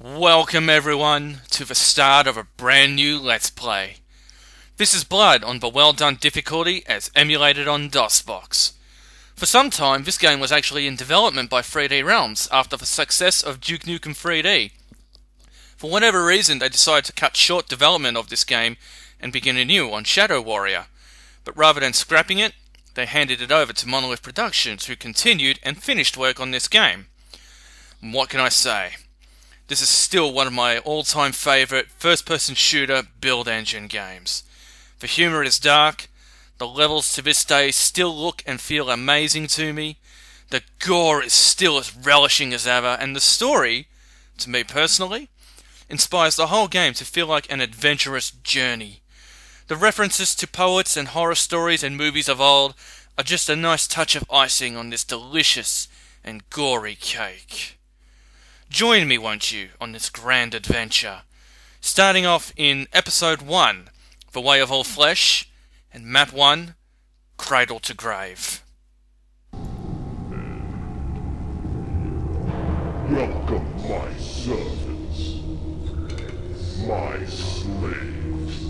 Welcome everyone to the start of a brand new Let's Play. This is Blood on the well done difficulty as emulated on Dosbox. For some time this game was actually in development by 3D Realms after the success of Duke Nukem 3D. For whatever reason they decided to cut short development of this game and begin anew on Shadow Warrior. But rather than scrapping it, they handed it over to Monolith Productions, who continued and finished work on this game. And what can I say? This is still one of my all-time favourite first-person shooter build engine games. The humour is dark, the levels to this day still look and feel amazing to me, the gore is still as relishing as ever, and the story, to me personally, inspires the whole game to feel like an adventurous journey. The references to poets and horror stories and movies of old are just a nice touch of icing on this delicious and gory cake. Join me, won't you, on this grand adventure, starting off in Episode 1, The Way of All Flesh, and Map 1, Cradle to Grave. Welcome, my servants, my slaves.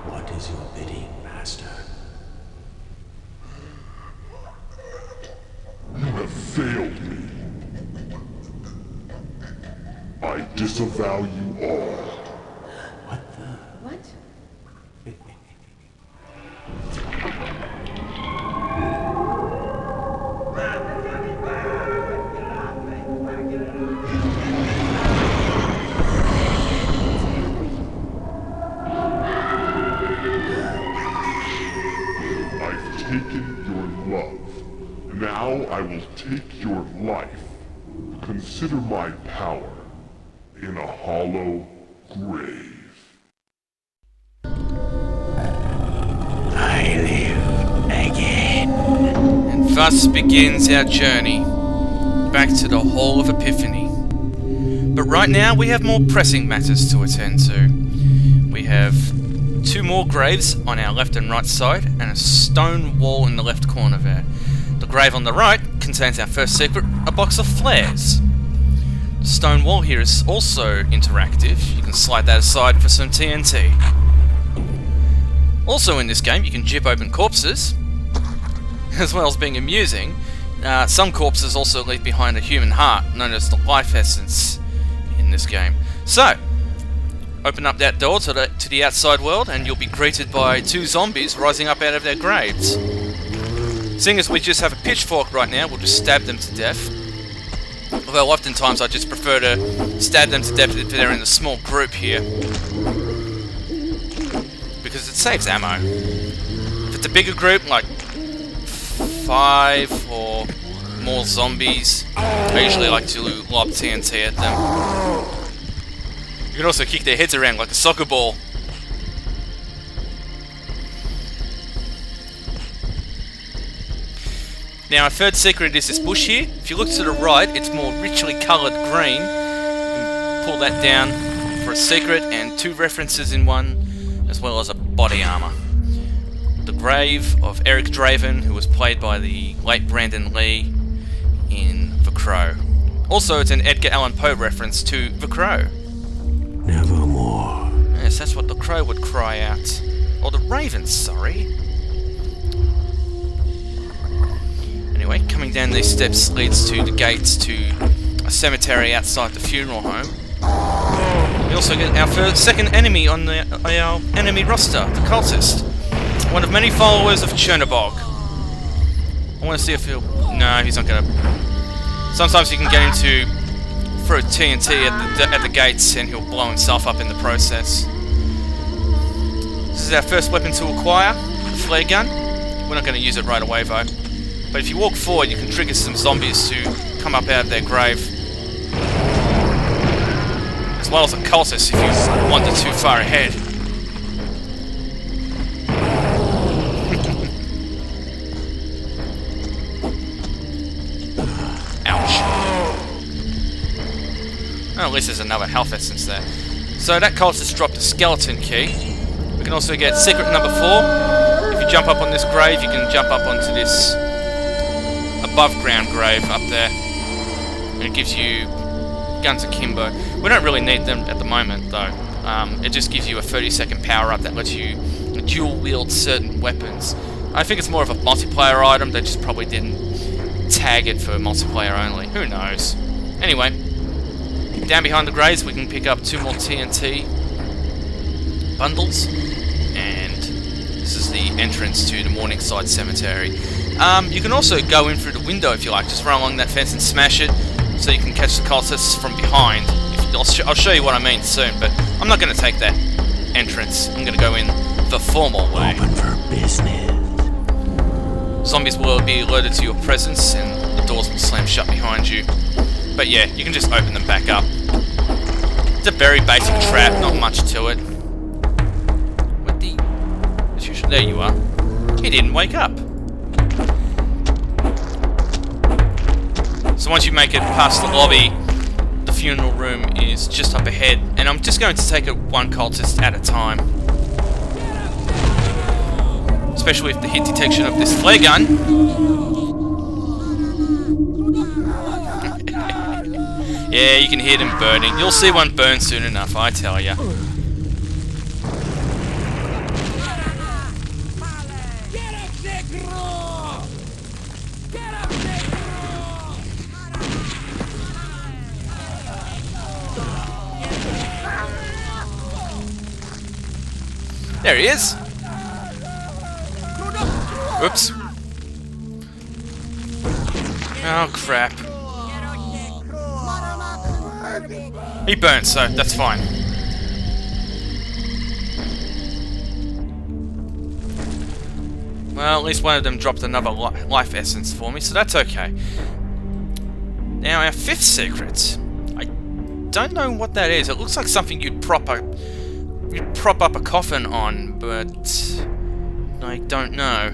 What is your bidding, Master? You have failed me. I disavow you all. What the? What? I've taken your love. Now I will take your life. Consider my power in a hollow grave. I live again. And thus begins our journey back to the Hall of Epiphany. But right now we have more pressing matters to attend to. We have 2 more graves on our left and right side and a stone wall in the left corner there. The grave on the right contains our first secret, a box of flares. The stone wall here is also interactive. You can slide that aside for some TNT. Also in this game you can jip open corpses. As well as being amusing, some corpses also leave behind a human heart, known as the life essence in this game. So, open up that door to the outside world and you'll be greeted by 2 zombies rising up out of their graves. Seeing as we just have a pitchfork right now, we'll just stab them to death. Although oftentimes I just prefer to stab them to death if they're in a small group here, because it saves ammo. If it's a bigger group, like 5 or more zombies, I usually like to lob TNT at them. You can also kick their heads around like a soccer ball. Now, our third secret is this bush here. If you look to the right, it's more richly coloured green. You can pull that down for a secret and 2 references in one, as well as a body armour. The grave of Eric Draven, who was played by the late Brandon Lee in The Crow. Also, it's an Edgar Allan Poe reference to The Crow. Nevermore. Yes, that's what the crow would cry out. Or the raven, sorry. Anyway, coming down these steps leads to the gates to a cemetery outside the funeral home. We also get our second enemy on our enemy roster, the cultist. One of many followers of Chernobog. I want to see if he'll... No, he's not going to... Sometimes you can get him to throw TNT at the gates and he'll blow himself up in the process. This is our first weapon to acquire, the flare gun. We're not going to use it right away though. But if you walk forward, you can trigger some zombies to come up out of their grave. As well as a cultist if you wander too far ahead. Ouch. Oh, at least there's another health essence there. So that cultist dropped a skeleton key. We can also get secret number 4. If you jump up on this grave, you can jump up onto this above ground grave up there. And it gives you guns akimbo. We don't really need them at the moment though. It just gives you a 30-second power up that lets you dual wield certain weapons. I think it's more of a multiplayer item. They just probably didn't tag it for multiplayer only. Who knows? Anyway, down behind the graves we can pick up 2 more TNT bundles, and this is the entrance to the Morningside Cemetery. You can also go in through the window if you like. Just run along that fence and smash it, so you can catch the cultists from behind. I'll show you what I mean soon, but I'm not going to take that entrance. I'm going to go in the formal way. Open for business. Zombies will be alerted to your presence, and the doors will slam shut behind you. But yeah, you can just open them back up. It's a very basic trap, not much to it. What the... There you are. He didn't wake up. So once you make it past the lobby, the funeral room is just up ahead, and I'm just going to take it one cultist at a time. Especially with the hit detection of this flare gun. Yeah, you can hear them burning. You'll see one burn soon enough, I tell ya. There he is. Oops. Oh crap. He burnt, so that's fine. Well, at least one of them dropped another life essence for me, so that's okay. Now, our 5th secret. I don't know what that is. It looks like something you'd prop up a coffin on, but I don't know.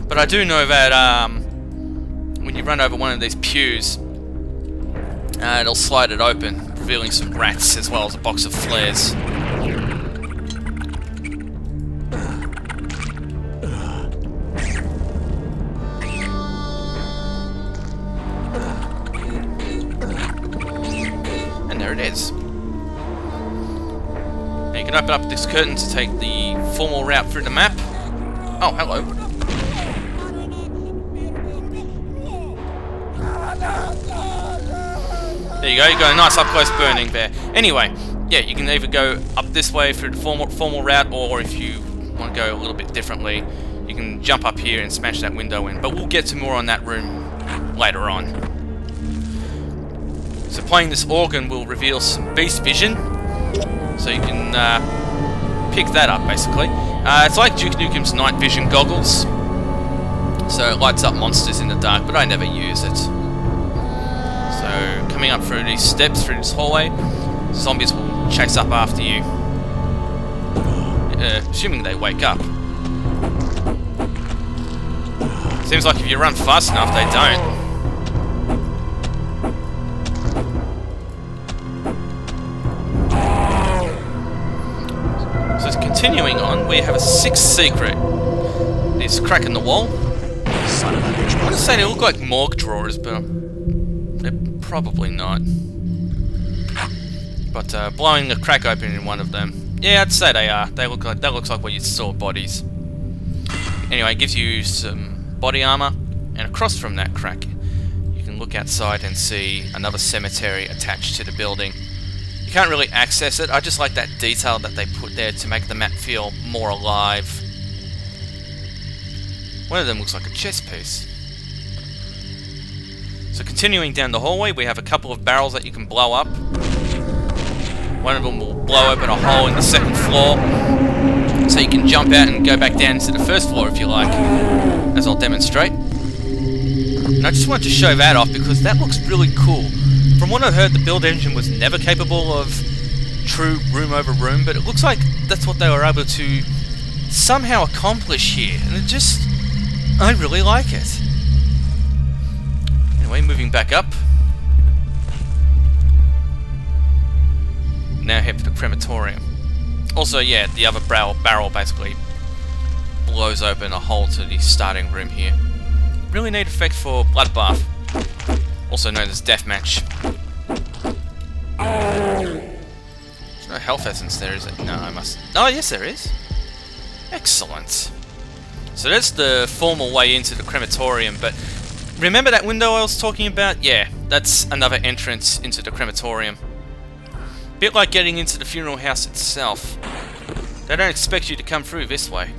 But I do know that when you run over one of these pews, it'll slide it open, revealing some rats as well as a box of flares. And there it is. Now you can open up this curtain to take the formal route through the map. Oh, hello. There you go, you got a nice up-close burning there. Anyway, yeah, you can either go up this way through the formal route, or if you want to go a little bit differently, you can jump up here and smash that window in. But we'll get to more on that room later on. So playing this organ will reveal some beast vision, so you can pick that up, basically. It's like Duke Nukem's night vision goggles, so it lights up monsters in the dark, but I never use it. So, coming up through these steps, through this hallway, zombies will chase up after you. Assuming they wake up. Seems like if you run fast enough, they don't. So, continuing on, we have a 6th secret. This crack in the wall. I want to say they look like morgue drawers, but they're probably not. But blowing the crack open in one of them, yeah, I'd say they are. They look like that looks like where you store bodies. Anyway, it gives you some body armor, and across from that crack, you can look outside and see another cemetery attached to the building. You can't really access it. I just like that detail that they put there to make the map feel more alive. One of them looks like a chess piece. So continuing down the hallway, we have a couple of barrels that you can blow up. One of them will blow open a hole in the 2nd floor, so you can jump out and go back down to the 1st floor if you like, as I'll demonstrate. And I just wanted to show that off because that looks really cool. From what I've heard, the build engine was never capable of true room over room, but it looks like that's what they were able to somehow accomplish here, and it just... I really like it. Anyway, moving back up. Now head to the Crematorium. Also, yeah, the other barrel basically blows open a hole to the starting room here. Really neat effect for Bloodbath, also known as Deathmatch. There's no health essence there, is it? No, I must... Oh, yes there is. Excellent. So that's the formal way into the crematorium, but remember that window I was talking about? Yeah, that's another entrance into the crematorium. Bit like getting into the funeral house itself. They don't expect you to come through this way.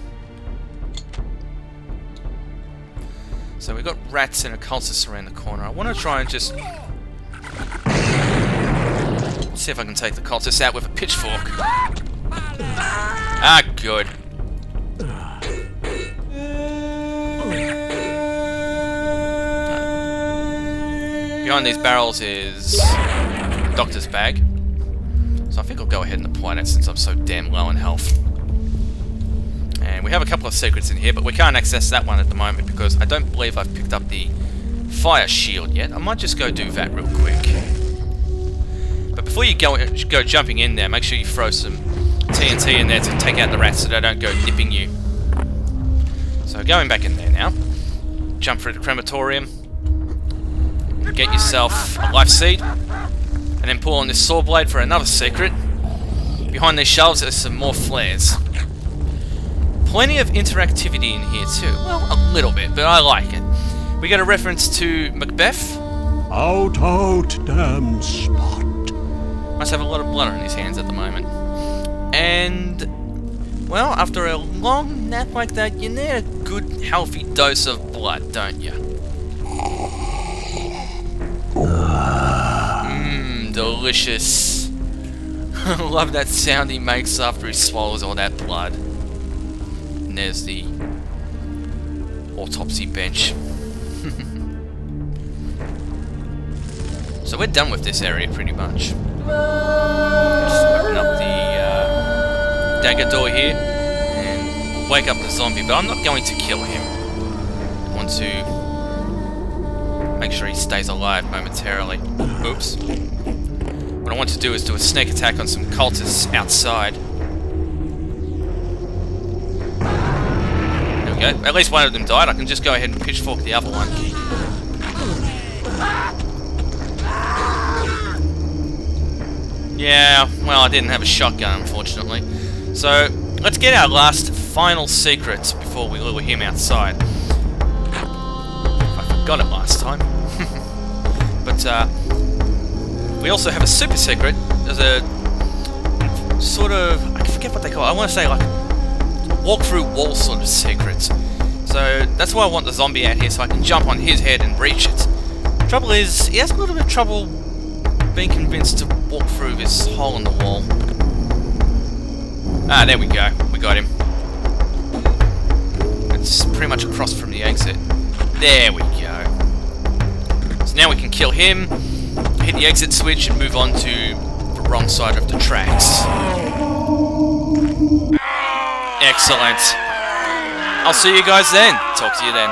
So we've got rats and occultists around the corner. I want to try and just... see if I can take the cultists out with a pitchfork. Ah, good. Behind these barrels is Doctor's bag. So I think I'll go ahead and apply that since I'm so damn low on health. And we have a couple of secrets in here, but we can't access that one at the moment because I don't believe I've picked up the fire shield yet. I might just go do that real quick. But before you go jumping in there, make sure you throw some TNT in there to take out the rats so they don't go nipping you. So going back in there now. Jump through the crematorium. Get yourself a life seed. And then pull on this saw blade for another secret. Behind these shelves there's some more flares. Plenty of interactivity in here too. Well, a little bit, but I like it. We get a reference to Macbeth. Out, damn spot. Must have a lot of blood on his hands at the moment. And, well, after a long nap like that, you need a good, healthy dose of blood, don't you? Mmm, delicious. I love that sound he makes after he swallows all that blood. And there's the autopsy bench. So we're done with this area pretty much. Just open up the dagger door here and wake up the zombie, but I'm not going to kill him. I want to make sure he stays alive momentarily. Oops. What I want to do is do a sneak attack on some cultists outside. There we go. At least one of them died. I can just go ahead and pitchfork the other one. Yeah, well, I didn't have a shotgun, unfortunately. So, let's get our last final secret before we lure him outside. I forgot it last time. But, we also have a super secret. There's a sort of... I forget what they call it. I want to say, like, walk-through wall sort of secret. So, that's why I want the zombie out here, so I can jump on his head and reach it. Trouble is, he has a little bit of trouble being convinced to walk through this hole in the wall. Ah, there we go. We got him. It's pretty much across from the exit. There we go. So now we can kill him, hit the exit switch, and move on to the wrong side of the tracks. Excellent. I'll see you guys then. Talk to you then.